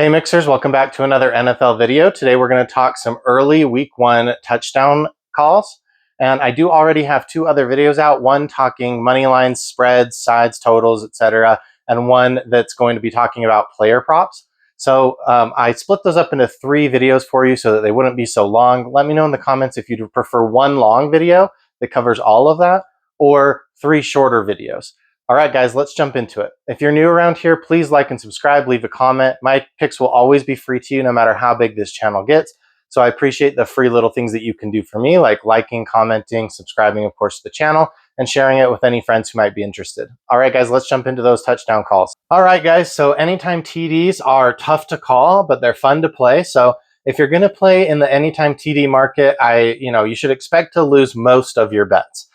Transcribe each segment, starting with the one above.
Hey Mixers, welcome back to another NFL video. Today we're going to talk some early week one touchdown calls. And I do already have two other videos out, one talking money lines, spreads, sides, totals, etc., and one that's going to be talking about player props. So I split those up into three videos for you so that they wouldn't be so long. Let me know in the comments if you'd prefer one long video that covers all of that or three shorter videos. All right, guys, let's jump into it. If you're new around here, please like and subscribe, leave a comment. My picks will always be free to you no matter how big this channel gets. So I appreciate the free little things that you can do for me, like liking, commenting, subscribing, of course, to the channel, and sharing it with any friends who might be interested. All right, guys, let's jump into those touchdown calls. All right, guys, so anytime TDs are tough to call, but they're fun to play. So if you're going to play in the anytime TD market, you should expect to lose most of your bets.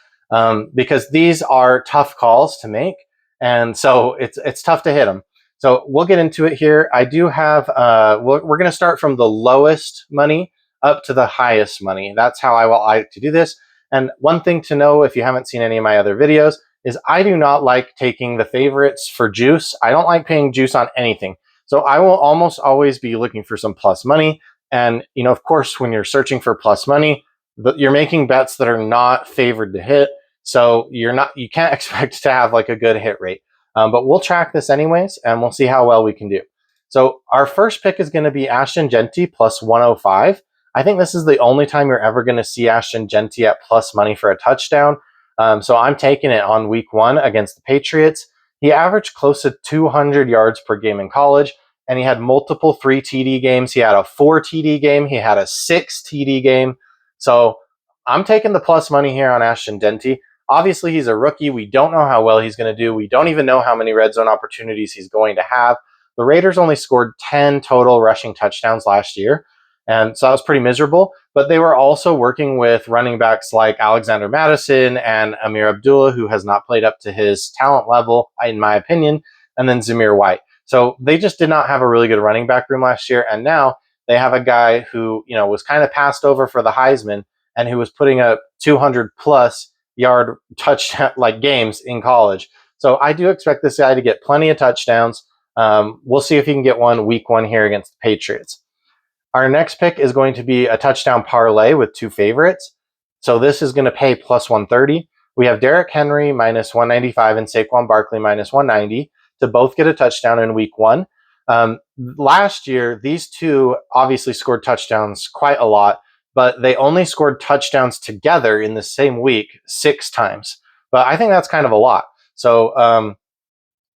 Because these are tough calls to make, and so it's tough to hit them. So we'll get into it here. I do have, we're going to start from the lowest money up to the highest money. That's how I like to do this. And one thing to know, if you haven't seen any of my other videos, is I do not like taking the favorites for juice. I don't like paying juice on anything. So I will almost always be looking for some plus money. And, of course, when you're searching for plus money, you're making bets that are not favored to hit. So you can't expect to have like a good hit rate. But we'll track this anyways, and we'll see how well we can do. So our first pick is going to be Ashton Jeanty plus 105. I think this is the only time you're ever going to see Ashton Jeanty at plus money for a touchdown. So I'm taking it on week one against the Patriots. He averaged close to 200 yards per game in college, and he had multiple 3 TD games. He had a 4 TD game. He had a 6 TD game. So I'm taking the plus money here on Ashton Jeanty. Obviously, he's a rookie. We don't know how well he's going to do. We don't even know how many red zone opportunities he's going to have. The Raiders only scored 10 total rushing touchdowns last year, and so that was pretty miserable. But they were also working with running backs like Alexander Madison and Amir Abdullah, who has not played up to his talent level, in my opinion, and then Jahmyr White. So they just did not have a really good running back room last year, and now they have a guy who was kind of passed over for the Heisman and who was putting up 200-plus yard touchdown games in college. So I do expect this guy to get plenty of touchdowns. We'll see if he can get one week one here against the Patriots. Our next pick is going to be a touchdown parlay with two favorites. So this is going to pay plus 130. We have Derrick Henry minus 195 and Saquon Barkley minus 190 to both get a touchdown in week one. Last year, these two obviously scored touchdowns quite a lot, but they only scored touchdowns together in the same week 6 times. But I think that's kind of a lot. So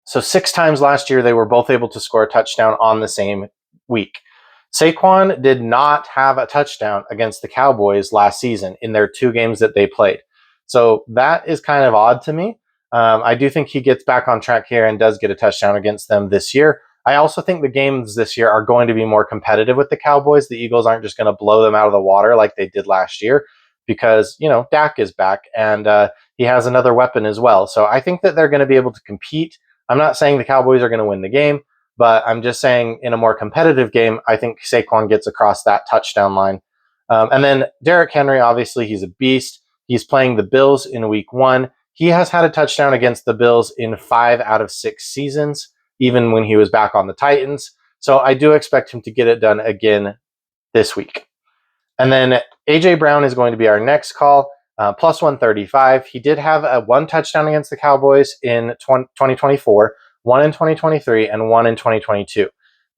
6 times last year, they were both able to score a touchdown on the same week. Saquon did not have a touchdown against the Cowboys last season in their 2 games that they played. So that is kind of odd to me. I do think he gets back on track here and does get a touchdown against them this year. I also think the games this year are going to be more competitive with the Cowboys. The Eagles aren't just going to blow them out of the water like they did last year because, Dak is back and he has another weapon as well. So I think that they're going to be able to compete. I'm not saying the Cowboys are going to win the game, but I'm just saying in a more competitive game, I think Saquon gets across that touchdown line. And then Derrick Henry, obviously, he's a beast. He's playing the Bills in week one. He has had a touchdown against the Bills in 5 out of 6 seasons, even when he was back on the Titans. So I do expect him to get it done again this week. And then A.J. Brown is going to be our next call, plus 135. He did have 1 touchdown against the Cowboys in 2024, 1 in 2023, and 1 in 2022.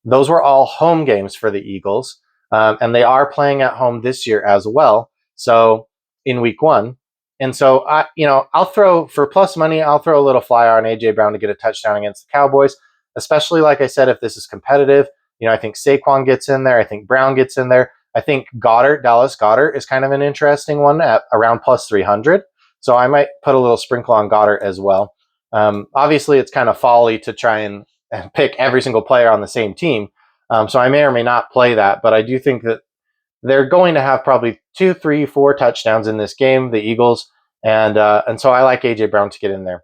Those were all home games for the Eagles, and they are playing at home this year as well, so in week one. And so, I'll throw, for plus money, I'll throw a little flyer on A.J. Brown to get a touchdown against the Cowboys, especially, like I said, if this is competitive. I think Saquon gets in there. I think Brown gets in there. I think Dallas Goedert is kind of an interesting one at around plus 300. So I might put a little sprinkle on Goedert as well. Obviously, it's kind of folly to try and pick every single player on the same team. So I may or may not play that, but I do think that they're going to have probably 2, 3, 4 touchdowns in this game, the Eagles, and so I like A.J. Brown to get in there.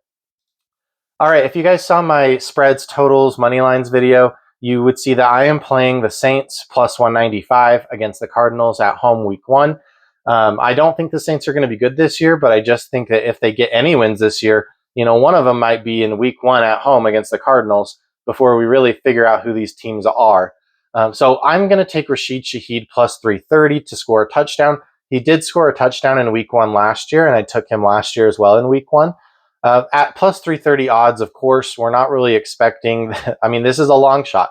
All right, if you guys saw my spreads, totals, money lines video, you would see that I am playing the Saints plus 195 against the Cardinals at home week one. I don't think the Saints are going to be good this year, but I just think that if they get any wins this year, one of them might be in week one at home against the Cardinals before we really figure out who these teams are. So I'm going to take Rasheed Shahid plus 330 to score a touchdown. He did score a touchdown in week 1 last year, and I took him last year as well in week 1. At plus 330 odds, of course, we're not really expecting, I mean, this is a long shot.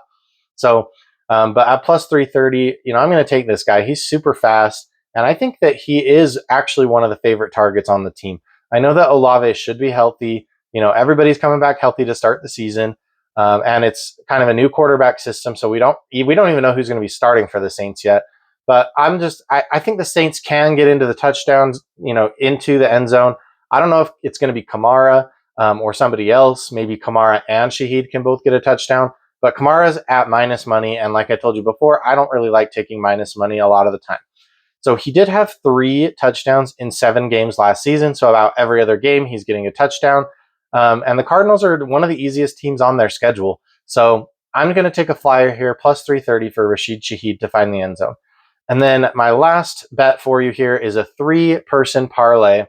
So, but at plus 330, I'm going to take this guy. He's super fast, and I think that he is actually one of the favorite targets on the team. I know that Olave should be healthy. Everybody's coming back healthy to start the season, and it's kind of a new quarterback system, so we don't even know who's going to be starting for the Saints yet. But I think the Saints can get into the touchdowns, into the end zone. I don't know if it's going to be Kamara or somebody else. Maybe Kamara and Shaheed can both get a touchdown. But Kamara's at minus money, and like I told you before, I don't really like taking minus money a lot of the time. So he did have 3 touchdowns in 7 games last season. So about every other game, he's getting a touchdown. And the Cardinals are one of the easiest teams on their schedule. So I'm going to take a flyer here, plus 330 for Rasheed Shahid to find the end zone. And then my last bet for you here is a 3-person parlay.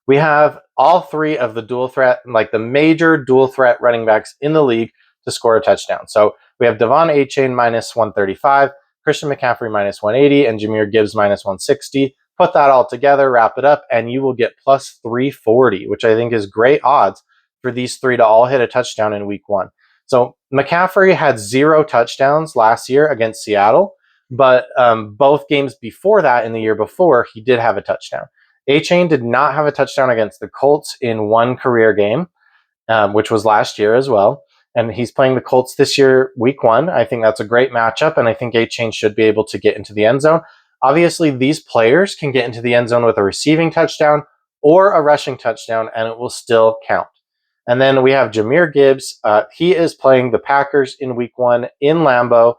We have all 3 of the dual threat, like the major dual threat running backs in the league to score a touchdown. So we have Achane minus 135, Christian McCaffrey minus 180, and Jahmyr Gibbs minus 160. Put that all together, wrap it up, and you will get plus 340, which I think is great odds for these 3 to all hit a touchdown in week 1. So McCaffrey had 0 touchdowns last year against Seattle, but both games before that in the year before, he did have a touchdown. Achane did not have a touchdown against the Colts in 1 career game, which was last year as well. And he's playing the Colts this year, week 1. I think that's a great matchup, and I think Achane should be able to get into the end zone. Obviously, these players can get into the end zone with a receiving touchdown or a rushing touchdown, and it will still count. And then we have Jahmyr Gibbs. He is playing the Packers in week 1 in Lambeau.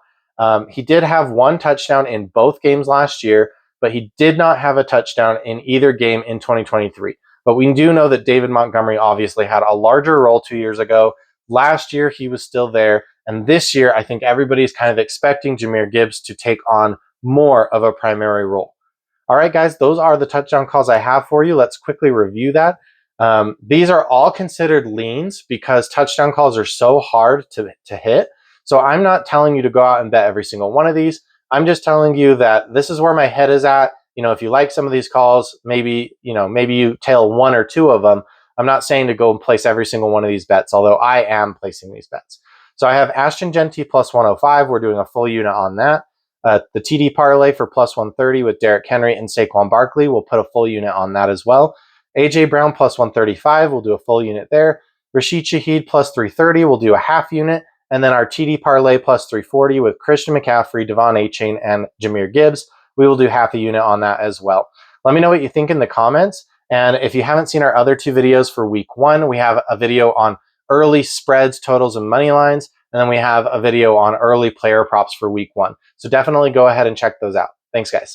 He did have 1 touchdown in both games last year, but he did not have a touchdown in either game in 2023. But we do know that David Montgomery obviously had a larger role 2 years ago. Last year, he was still there. And this year, I think everybody's kind of expecting Jahmyr Gibbs to take on more of a primary role. All right, guys, those are the touchdown calls I have for you. Let's quickly review that. These are all considered leans because touchdown calls are so hard to hit. So I'm not telling you to go out and bet every single one of these. I'm just telling you that this is where my head is at. If you like some of these calls, maybe you tail 1 or 2 of them. I'm not saying to go and place every single one of these bets, although I am placing these bets. So I have Ashton Jeanty plus 105. We're doing a full unit on that. The TD parlay for plus 130 with Derrick Henry and Saquon Barkley. We'll put a full unit on that as well. AJ Brown plus 135. We'll do a full unit there. Rasheed Shahid plus 330. We'll do a half unit. And then our TD parlay plus 340 with Christian McCaffrey, Achane, and Jahmyr Gibbs. We will do half a unit on that as well. Let me know what you think in the comments. And if you haven't seen our other 2 videos for week 1, we have a video on early spreads, totals, and money lines. And then we have a video on early player props for week 1. So definitely go ahead and check those out. Thanks, guys.